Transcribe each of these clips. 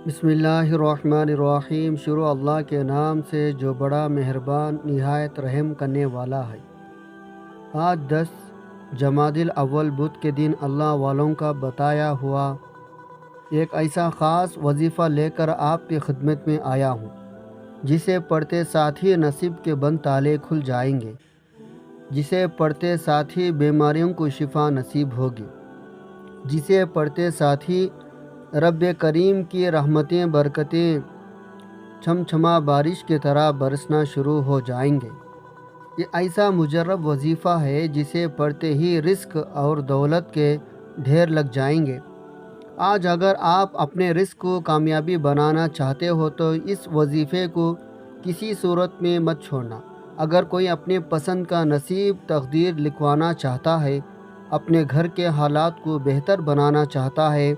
بسم اللہ الرحمن الرحیم۔ شروع اللہ کے نام سے جو بڑا مہربان نہایت رحم کرنے والا ہے۔ آج 10 جمادی الاول بدھ کے دن اللہ والوں کا بتایا ہوا ایک ایسا خاص وظیفہ لے کر آپ کی خدمت میں آیا ہوں، جسے پڑھتے ساتھ ہی نصیب کے بند تالے کھل جائیں گے، جسے پڑھتے ساتھ ہی بیماریوں کو شفا نصیب ہوگی، جسے پڑھتے ساتھ ہی رب کریم کی رحمتیں برکتیں چھمچھما بارش کی طرح برسنا شروع ہو جائیں گے۔ یہ ایسا مجرب وظیفہ ہے جسے پڑھتے ہی رزق اور دولت کے ڈھیر لگ جائیں گے۔ آج اگر آپ اپنے رزق کو کامیابی بنانا چاہتے ہو تو اس وظیفے کو کسی صورت میں مت چھوڑنا۔ اگر کوئی اپنے پسند کا نصیب تقدیر لکھوانا چاہتا ہے، اپنے گھر کے حالات کو بہتر بنانا چاہتا ہے،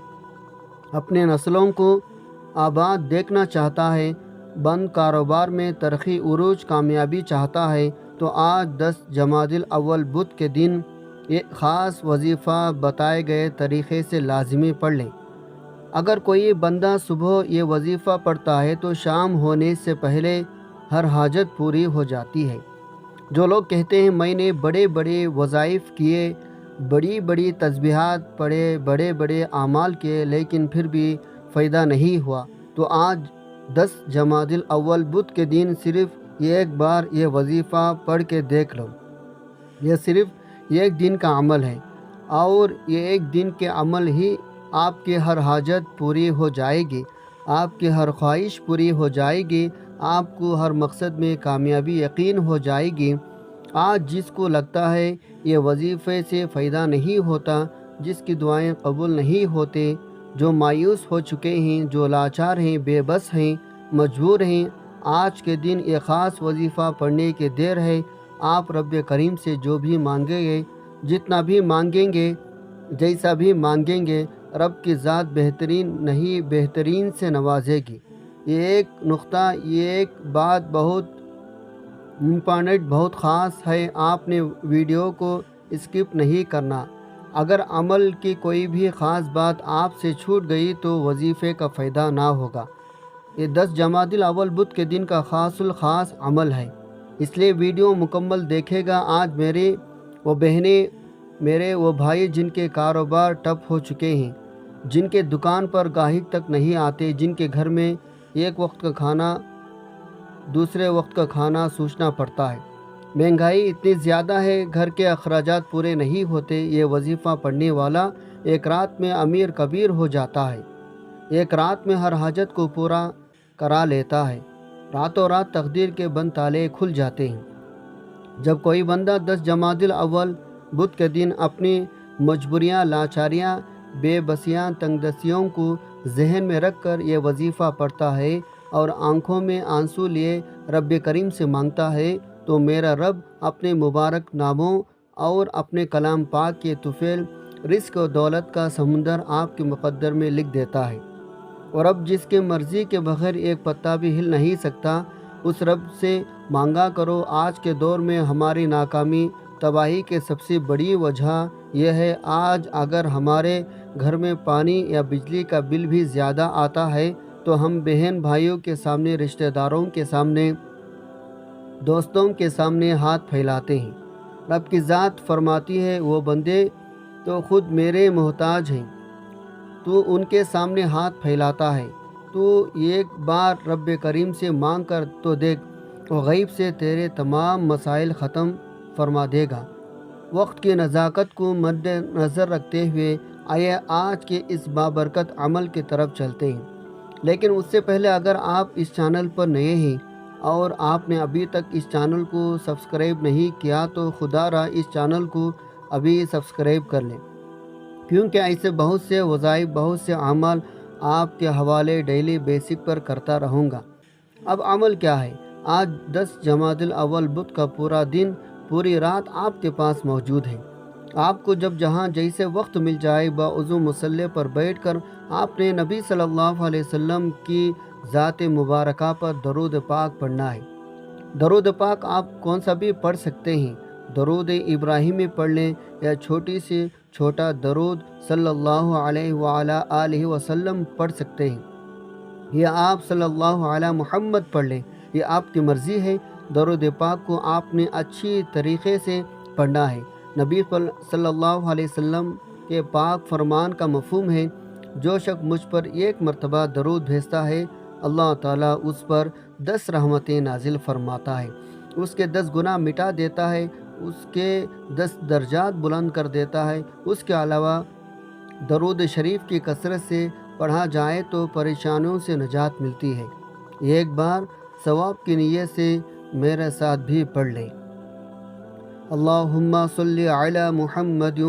اپنے نسلوں کو آباد دیکھنا چاہتا ہے، بند کاروبار میں ترقی عروج کامیابی چاہتا ہے، تو آج 10 جمادی الاول بدھ کے دن ایک خاص وظیفہ بتائے گئے طریقے سے لازمی پڑھ لیں۔ اگر کوئی بندہ صبح یہ وظیفہ پڑھتا ہے تو شام ہونے سے پہلے ہر حاجت پوری ہو جاتی ہے۔ جو لوگ کہتے ہیں میں نے بڑے بڑے وظائف کیے، بڑی بڑی تسبیحات پڑھے، بڑے بڑے اعمال کیے، لیکن پھر بھی فائدہ نہیں ہوا، تو آج 10 جمادی الاول بدھ کے دن صرف ایک بار یہ وظیفہ پڑھ کے دیکھ لو۔ یہ صرف ایک دن کا عمل ہے، اور یہ ایک دن کے عمل ہی آپ کی ہر حاجت پوری ہو جائے گی، آپ کی ہر خواہش پوری ہو جائے گی، آپ کو ہر مقصد میں کامیابی یقین ہو جائے گی۔ آج جس کو لگتا ہے یہ وظیفے سے فائدہ نہیں ہوتا، جس کی دعائیں قبول نہیں ہوتے، جو مایوس ہو چکے ہیں، جو لاچار ہیں، بے بس ہیں، مجبور ہیں، آج کے دن یہ خاص وظیفہ پڑھنے کی دیر ہے۔ آپ رب کریم سے جو بھی مانگیں گے، جتنا بھی مانگیں گے، جیسا بھی مانگیں گے، رب کی ذات بہترین نہیں بہترین سے نوازے گی۔ یہ ایک نقطہ، یہ ایک بات بہت امپارٹنٹ، بہت خاص ہے، آپ نے ویڈیو کو اسکپ نہیں کرنا۔ اگر عمل کی کوئی بھی خاص بات آپ سے چھوٹ گئی تو وظیفے کا فائدہ نہ ہوگا۔ یہ 10 جمادی الاول بدھ کے دن کا خاص الخاص عمل ہے، اس لیے ویڈیو مکمل دیکھے گا۔ آج میرے وہ بہنیں، میرے وہ بھائی جن کے کاروبار ٹپ ہو چکے ہیں، جن کے دکان پر گاہک تک نہیں آتے، جن کے گھر میں ایک وقت کا کھانا دوسرے وقت کا کھانا سوچنا پڑتا ہے، مہنگائی اتنی زیادہ ہے، گھر کے اخراجات پورے نہیں ہوتے، یہ وظیفہ پڑھنے والا ایک رات میں امیر کبیر ہو جاتا ہے، ایک رات میں ہر حاجت کو پورا کرا لیتا ہے، راتوں رات تقدیر کے بند تالے کھل جاتے ہیں۔ جب کوئی بندہ 10 جمادی الاول بدھ کے دن اپنی مجبوریاں، لاچاریاں، بے بسیاں، تنگ دستیوں کو ذہن میں رکھ کر یہ وظیفہ پڑھتا ہے اور آنکھوں میں آنسو لیے رب کریم سے مانگتا ہے، تو میرا رب اپنے مبارک ناموں اور اپنے کلام پاک کے طفیل رزق و دولت کا سمندر آپ کے مقدر میں لکھ دیتا ہے۔ اور رب جس کے مرضی کے بغیر ایک پتا بھی ہل نہیں سکتا، اس رب سے مانگا کرو۔ آج کے دور میں ہماری ناکامی، تباہی کی سب سے بڑی وجہ یہ ہے، آج اگر ہمارے گھر میں پانی یا بجلی کا بل بھی زیادہ آتا ہے تو ہم بہن بھائیوں کے سامنے، رشتہ داروں کے سامنے، دوستوں کے سامنے ہاتھ پھیلاتے ہیں۔ رب کی ذات فرماتی ہے، وہ بندے تو خود میرے محتاج ہیں، تو ان کے سامنے ہاتھ پھیلاتا ہے۔ تو ایک بار رب کریم سے مانگ کر تو دیکھ، وہ غیب سے تیرے تمام مسائل ختم فرما دے گا۔ وقت کی نزاکت کو مد نظر رکھتے ہوئے آئیے آج کے اس بابرکت عمل کی طرف چلتے ہیں۔ لیکن اس سے پہلے اگر آپ اس چینل پر نئے ہیں اور آپ نے ابھی تک اس چینل کو سبسکرائب نہیں کیا تو خدا را اس چینل کو ابھی سبسکرائب کر لیں، کیونکہ ایسے بہت سے وظائف، بہت سے اعمال آپ کے حوالے ڈیلی بیسک پر کرتا رہوں گا۔ اب عمل کیا ہے؟ آج 10 جمادی الاول بدھ کا پورا دن، پوری رات آپ کے پاس موجود ہے۔ آپ کو جب جہاں جیسے وقت مل جائے، باوضو مصلی پر بیٹھ کر آپ نے نبی صلی اللہ علیہ وسلم کی ذات مبارکہ پر درود پاک پڑھنا ہے۔ درود پاک آپ کون سا بھی پڑھ سکتے ہیں، درود ابراہیمی پڑھ لیں یا چھوٹی سے چھوٹا درود صلی اللہ علیہ وآلہ آلہ وسلم پڑھ سکتے ہیں۔ یا آپ صلی اللہ علیہ محمد پڑھ لیں، یہ آپ کی مرضی ہے۔ درود پاک کو آپ نے اچھی طریقے سے پڑھنا ہے۔ نبی صلی اللہ علیہ وسلم کے پاک فرمان کا مفہوم ہے، جو شخص مجھ پر ایک مرتبہ درود بھیجتا ہے، اللہ تعالیٰ اس پر 10 رحمتیں نازل فرماتا ہے، اس کے 10 گناہ مٹا دیتا ہے، اس کے 10 درجات بلند کر دیتا ہے۔ اس کے علاوہ درود شریف کی کثرت سے پڑھا جائے تو پریشانیوں سے نجات ملتی ہے۔ ایک بار ثواب کی نیت سے میرے ساتھ بھی پڑھ لیں۔ اللہم صلی علی محمد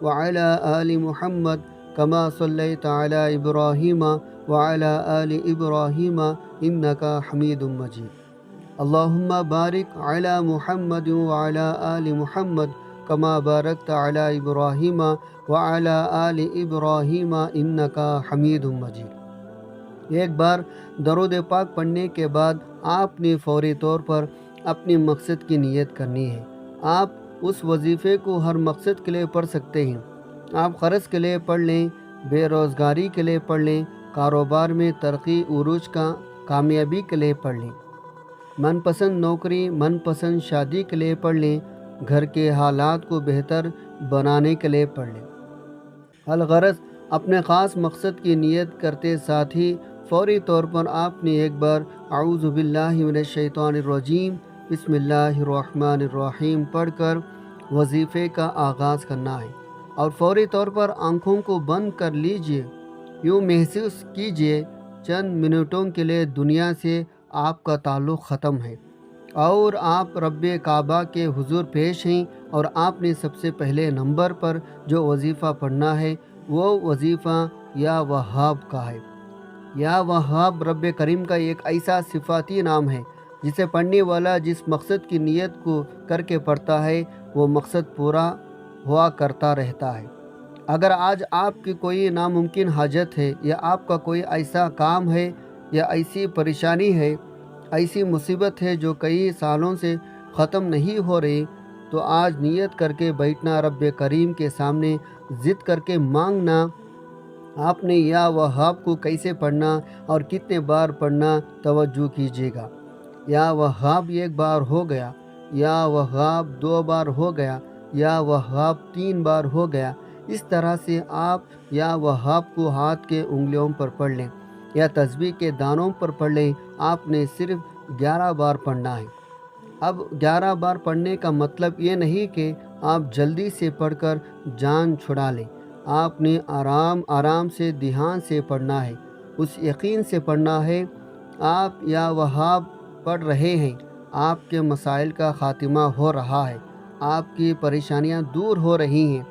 وعلی آل محمد کما صلیت علی ابراہیم وعلی آل ابراہیم انکا حمید مجید۔ اللہم بارک علی محمد وعلی آل محمد کما بارکت علی ابراہیم وعلی آل ابراہیم انکا حمید مجید۔ ایک بار درود پاک پڑھنے کے بعد آپ نے فوری طور پر اپنی مقصد کی نیت کرنی ہے۔ آپ اس وظیفے کو ہر مقصد کے لیے پڑھ سکتے ہیں۔ آپ قرض کے لیے پڑھ لیں، بے روزگاری کے لیے پڑھ لیں، کاروبار میں ترقی عروج کا کامیابی کے لیے پڑھ لیں، من پسند نوکری، من پسند شادی کے لیے پڑھ لیں، گھر کے حالات کو بہتر بنانے کے لیے پڑھ لیں۔ الغرض اپنے خاص مقصد کی نیت کرتے ساتھ ہی فوری طور پر آپ نے ایک بار اعوذ باللہ من الشیطان الرجیم بسم اللہ الرحمن الرحیم پڑھ کر وظیفے کا آغاز کرنا ہے، اور فوری طور پر آنکھوں کو بند کر لیجئے۔ یوں محسوس کیجئے چند منٹوں کے لیے دنیا سے آپ کا تعلق ختم ہے، اور آپ رب کعبہ کے حضور پیش ہیں، اور آپ نے سب سے پہلے نمبر پر جو وظیفہ پڑھنا ہے وہ وظیفہ یا وہاب کا ہے۔ یا وہاب رب کریم کا ایک ایسا صفاتی نام ہے جسے پڑھنے والا جس مقصد کی نیت کو کر کے پڑھتا ہے وہ مقصد پورا ہوا کرتا رہتا ہے۔ اگر آج آپ کی کوئی ناممکن حاجت ہے، یا آپ کا کوئی ایسا کام ہے، یا ایسی پریشانی ہے، ایسی مصیبت ہے جو کئی سالوں سے ختم نہیں ہو رہی، تو آج نیت کر کے بیٹھنا، رب کریم کے سامنے ضد کر کے مانگنا۔ آپ نے یا وہاب کو کیسے پڑھنا اور کتنے بار پڑھنا توجہ کیجیے گا۔ یا وہاب ایک بار ہو گیا، یا وہاب 2 بار ہو گیا، یا وہاب 3 بار ہو گیا۔ اس طرح سے آپ یا وہاب کو ہاتھ کے انگلیوں پر پڑھ لیں یا تسبیح کے دانوں پر پڑھ لیں۔ آپ نے صرف 11 بار پڑھنا ہے۔ اب 11 بار پڑھنے کا مطلب یہ نہیں کہ آپ جلدی سے پڑھ کر جان چھڑا لیں۔ آپ نے آرام آرام سے دھیان سے پڑھنا ہے، اس یقین سے پڑھنا ہے آپ یا وہاب پڑھ رہے ہیں، آپ کے مسائل کا خاتمہ ہو رہا ہے، آپ کی پریشانیاں دور ہو رہی ہیں،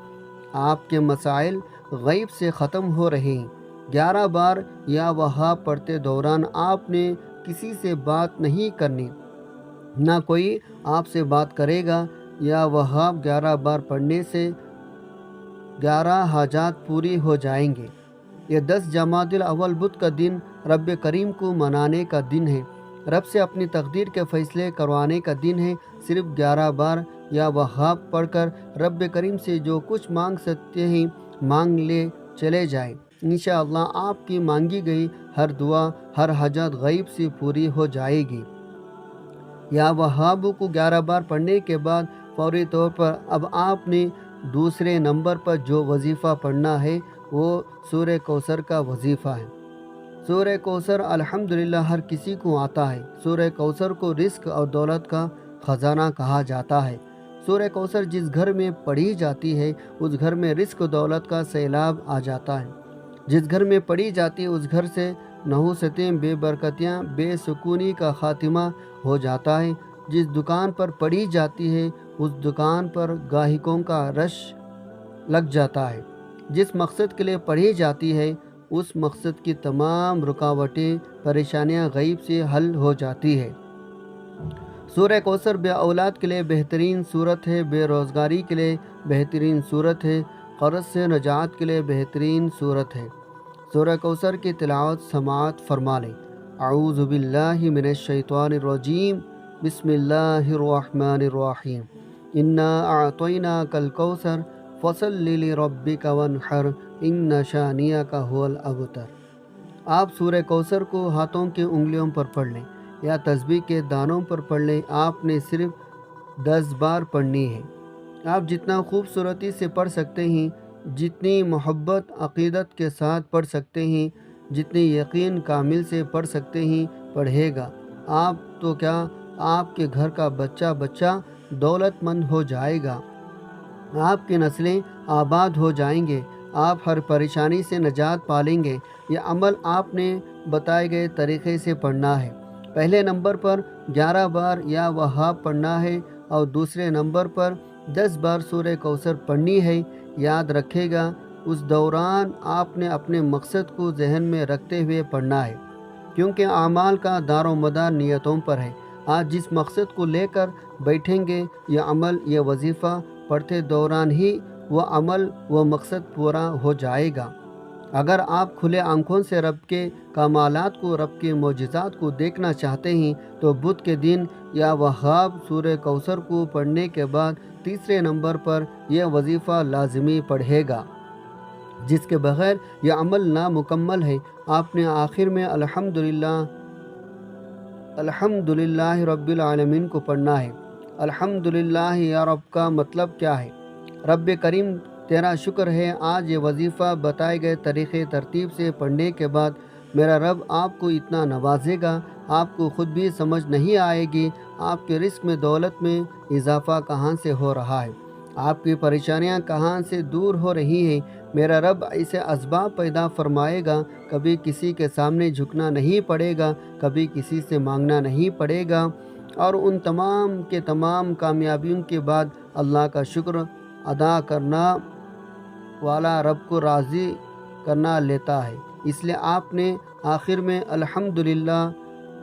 آپ کے مسائل غیب سے ختم ہو رہے ہیں۔ 11 بار یا وہاب پڑھتے دوران آپ نے کسی سے بات نہیں کرنی، نہ کوئی آپ سے بات کرے گا۔ یا وہاب 11 بار پڑھنے سے 11 حاجات پوری ہو جائیں گے۔ یہ 10 جمادی الاول بدھ کا دن رب کریم کو منانے کا دن ہے، رب سے اپنی تقدیر کے فیصلے کروانے کا دن ہے۔ صرف 11 بار یا وہاب پڑھ کر رب کریم سے جو کچھ مانگ سکتے ہیں مانگ لے چلے جائیں، انشاءاللہ آپ کی مانگی گئی ہر دعا، ہر حاجت غیب سے پوری ہو جائے گی۔ یا وہاب کو 11 بار پڑھنے کے بعد فوری طور پر اب آپ نے دوسرے نمبر پر جو وظیفہ پڑھنا ہے وہ سورہ کوثر کا وظیفہ ہے۔ سورہ کوثر الحمدللہ ہر کسی کو آتا ہے۔ سورہ کوثر کو رزق اور دولت کا خزانہ کہا جاتا ہے۔ سورہ کوثر جس گھر میں پڑھی جاتی ہے اس گھر میں رزق و دولت کا سیلاب آ جاتا ہے۔ جس گھر میں پڑھی جاتی ہے اس گھر سے نحوستیں، بے برکتیاں، بے سکونی کا خاتمہ ہو جاتا ہے۔ جس دکان پر پڑھی جاتی ہے اس دکان پر گاہکوں کا رش لگ جاتا ہے۔ جس مقصد کے لیے پڑھی جاتی ہے اس مقصد کی تمام رکاوٹیں، پریشانیاں غیب سے حل ہو جاتی ہے۔ سورہ کوثر بے اولاد کے لیے بہترین صورت ہے، بے روزگاری کے لیے بہترین صورت ہے، قرض سے نجات کے لیے بہترین صورت ہے۔ سورہ کوثر کی تلاوت سماعت فرما لیں۔ اعوذ باللہ من الشیطان الرجیم بسم اللہ الرحمن الرحیم انا اعطیناک الکوثر فصل لربک وانحر ان شانئک هو الابتر۔ آپ سورہ کوثر کو ہاتھوں کی انگلیوں پر پڑھ لیں یا تسبیح کے دانوں پر پڑھ لیں، آپ نے صرف 10 بار پڑھنی ہے۔ آپ جتنا خوبصورتی سے پڑھ سکتے ہیں، جتنی محبت عقیدت کے ساتھ پڑھ سکتے ہیں، جتنی یقین کامل سے پڑھ سکتے ہیں پڑھے گا۔ آپ تو کیا، آپ کے گھر کا بچہ بچہ دولت مند ہو جائے گا، آپ کی نسلیں آباد ہو جائیں گے، آپ ہر پریشانی سے نجات پالیں گے۔ یہ عمل آپ نے بتائے گئے طریقے سے پڑھنا ہے۔ پہلے نمبر پر 11 بار یا وہاب پڑھنا ہے اور دوسرے نمبر پر 10 بار سورہ کوثر پڑھنی ہے۔ یاد رکھے گا، اس دوران آپ نے اپنے مقصد کو ذہن میں رکھتے ہوئے پڑھنا ہے، کیونکہ اعمال کا دار و مدار نیتوں پر ہے۔ آج جس مقصد کو لے کر بیٹھیں گے، یہ عمل، یہ وظیفہ پڑھتے دوران ہی وہ عمل، وہ مقصد پورا ہو جائے گا۔ اگر آپ کھلے آنکھوں سے رب کے کمالات کو، رب کے معجزات کو دیکھنا چاہتے ہیں تو بدھ کے دن یا وہاب سورہ کوثر کو پڑھنے کے بعد تیسرے نمبر پر یہ وظیفہ لازمی پڑھے گا، جس کے بغیر یہ عمل نامکمل ہے۔ آپ نے آخر میں الحمدللہ رب العالمین کو پڑھنا ہے۔ الحمدللہ یا رب کا مطلب کیا ہے؟ رب کریم تیرا شکر ہے، آج یہ وظیفہ بتائے گئے طریقے ترتیب سے پڑھنے کے بعد میرا رب آپ کو اتنا نوازے گا، آپ کو خود بھی سمجھ نہیں آئے گی آپ کے رزق میں، دولت میں اضافہ کہاں سے ہو رہا ہے، آپ کی پریشانیاں کہاں سے دور ہو رہی ہیں۔ میرا رب ایسے اسباب پیدا فرمائے گا، کبھی کسی کے سامنے جھکنا نہیں پڑے گا، کبھی کسی سے مانگنا نہیں پڑے گا، اور ان تمام کے تمام کامیابیوں کے بعد اللہ کا شکر ادا کرنا والا رب کو راضی کرنا لیتا ہے۔ اس لیے آپ نے آخر میں الحمدللہ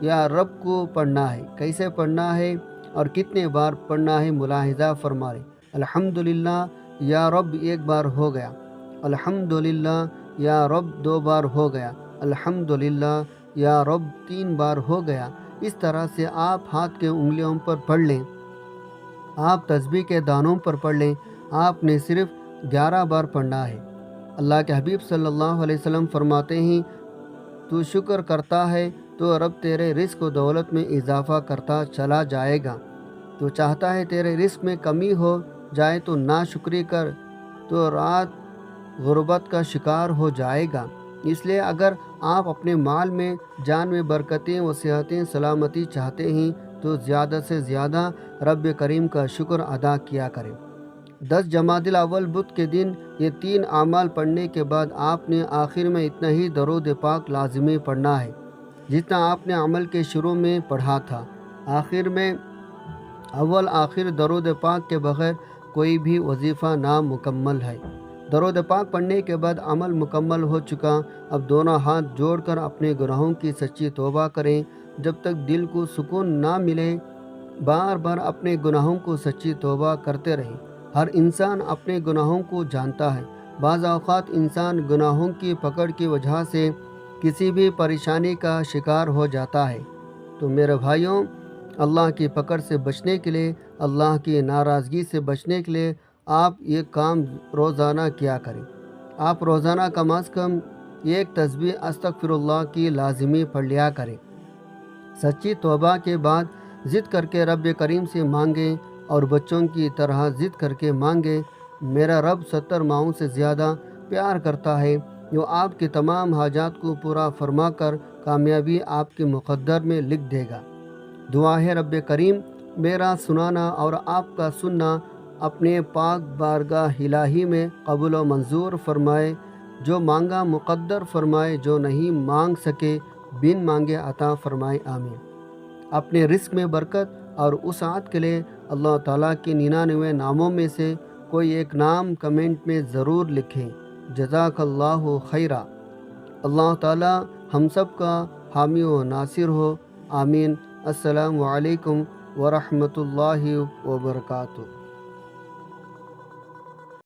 یا رب کو پڑھنا ہے۔ کیسے پڑھنا ہے اور کتنے بار پڑھنا ہے ملاحظہ فرمائیں۔ الحمدللہ یا رب 1 بار ہو گیا، الحمدللہ یا رب 2 بار ہو گیا، الحمدللہ یا رب 3 بار ہو گیا۔ اس طرح سے آپ ہاتھ کے انگلیوں پر پڑھ لیں، آپ تسبیح کے دانوں پر پڑھ لیں، آپ نے صرف 11 بار پڑھنا ہے۔ اللہ کے حبیب صلی اللہ علیہ وسلم فرماتے ہیں، تو شکر کرتا ہے تو رب تیرے رزق و دولت میں اضافہ کرتا چلا جائے گا، تو چاہتا ہے تیرے رزق میں کمی ہو جائے تو ناشکری کر، تو رات غربت کا شکار ہو جائے گا۔ اس لیے اگر آپ اپنے مال میں، جان میں برکتیں و صحتیں، سلامتی چاہتے ہیں تو زیادہ سے زیادہ رب کریم کا شکر ادا کیا کریں۔ 10 جمادی الاول بدھ کے دن یہ 3 اعمال پڑھنے کے بعد آپ نے آخر میں اتنا ہی درود پاک لازمی پڑھنا ہے جتنا آپ نے عمل کے شروع میں پڑھا تھا۔ آخر میں اول آخر درود پاک کے بغیر کوئی بھی وظیفہ نامکمل ہے۔ درود پاک پڑھنے کے بعد عمل مکمل ہو چکا۔ اب دونوں ہاتھ جوڑ کر اپنے گناہوں کی سچی توبہ کریں۔ جب تک دل کو سکون نہ ملے، بار بار اپنے گناہوں کو سچی توبہ کرتے رہیں۔ ہر انسان اپنے گناہوں کو جانتا ہے۔ بعض اوقات انسان گناہوں کی پکڑ کی وجہ سے کسی بھی پریشانی کا شکار ہو جاتا ہے۔ تو میرے بھائیوں، اللہ کی پکڑ سے بچنے کے لیے، اللہ کی ناراضگی سے بچنے کے لیے آپ یہ کام روزانہ کیا کریں۔ آپ روزانہ کم از کم 1 تسبیح استغفر اللہ کی لازمی پڑھ لیا کریں۔ سچی توبہ کے بعد ضد کر کے رب کریم سے مانگیں، اور بچوں کی طرح ضد کر کے مانگیں۔ میرا رب 70 ماؤں سے زیادہ پیار کرتا ہے، جو آپ کی تمام حاجات کو پورا فرما کر کامیابی آپ کے مقدر میں لکھ دے گا۔ دعا ہے رب کریم میرا سنانا اور آپ کا سننا اپنے پاک بارگاہ الہی میں قبول و منظور فرمائے، جو مانگا مقدر فرمائے، جو نہیں مانگ سکے بن مانگے عطا فرمائے، آمین۔ اپنے رزق میں برکت اور وسعت کے لیے اللہ تعالیٰ کے 99 ناموں میں سے کوئی ایک نام کمنٹ میں ضرور لکھیں۔ جزاک اللہ خیرہ۔ اللہ تعالیٰ ہم سب کا حامی و ناصر ہو، آمین۔ السلام علیکم ورحمۃ اللہ وبرکاتہ۔